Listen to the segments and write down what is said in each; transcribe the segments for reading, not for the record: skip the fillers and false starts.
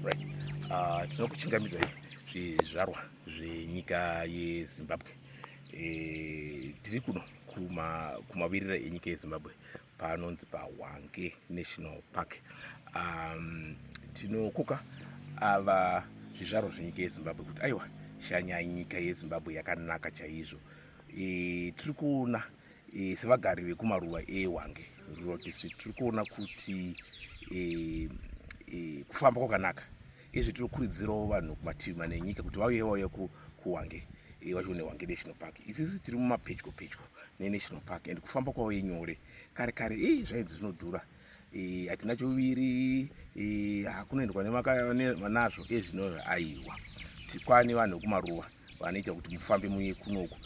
Right. Tinokuchingamidza zvizvarwa zvenyika yeZimbabwe. Tiri kuno kumavirira enyika yeZimbabwe panonzi paHwange National Park. Tinokoka ava zvizvarwa zvenyika yeZimbabwe kuti aiwa shanya nyika yeZimbabwe yakanaka chaizvo. Tiri kuona sevagari vekumaruwa eHwange Rural District tiri kuona kuti kufamba kwakanaka. Izvi tiri kukurudzirawo vanhu kumativi mane nyika kuti vauye kuHwange vachione Hwange National Park. Isisi tiri mumapedyo neNational Park and kufamba kwavo nyore. Kare zvaidzi zvinodhura. Hatina choviri hakunoendwa nazvo ezvino aiwa. Kwane vanhu kumaruwa vanoita kuti mufambe muye kunoku.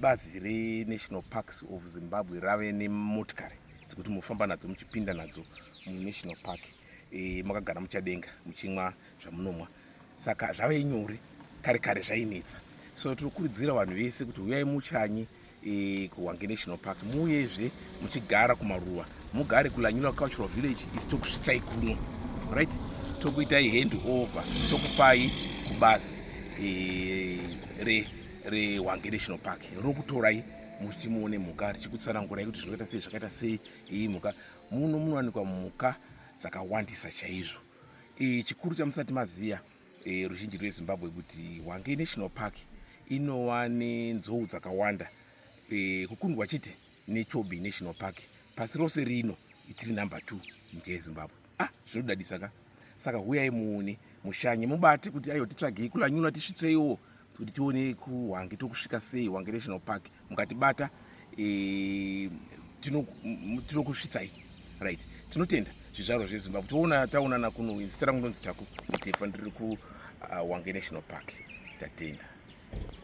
Bazi reNational Parks of Zimbabwe rave nemotikari dzekuti mufamba nadzo muchipinda nadzo muNational Park. Makagara muchadenga muchimwa zvamunomwa, saka zvave nyore. Kare zvainetsa. So tiri kukurudzira vanhu vese kuti uyai muchanyi kuHwange National Park, muyezve muchigara kumaruwa, mugare kuLanyula Cultural Village. Isi tokusvitsai kuno, right? Tokuitai hand over, tokupai kubazi reHwange National Park rokutorai muchimuone mhuka, richikutsanangurai kuti zvakaita sei iyi mhuka. Muno munowanikwa mhuka dzakawandisa chaizvo. Chikuru chamusati maziya ruzhinji rweZimbabwe kuti Hwange National Park inova nenzou dzakawanda. Kukundwa chete neChobe National Park. Pasi rose rino itiri number 2 nyika yeZimbabwe. Zvinodadisa ka. Saka huyai muone mushanye mubate kuti aiwa titsvagei kuLanyula tisvitseiwo kuti tione kuHwange tokusvika sei Hwange National Park. Mukatibata tinokusvitsai. Right. Tinotenda zvizvarwa zveZimbabwe. Taonana kuno. Zita rangu ndonzi Taku. Ndiri kuHwange National Park. Tatenda.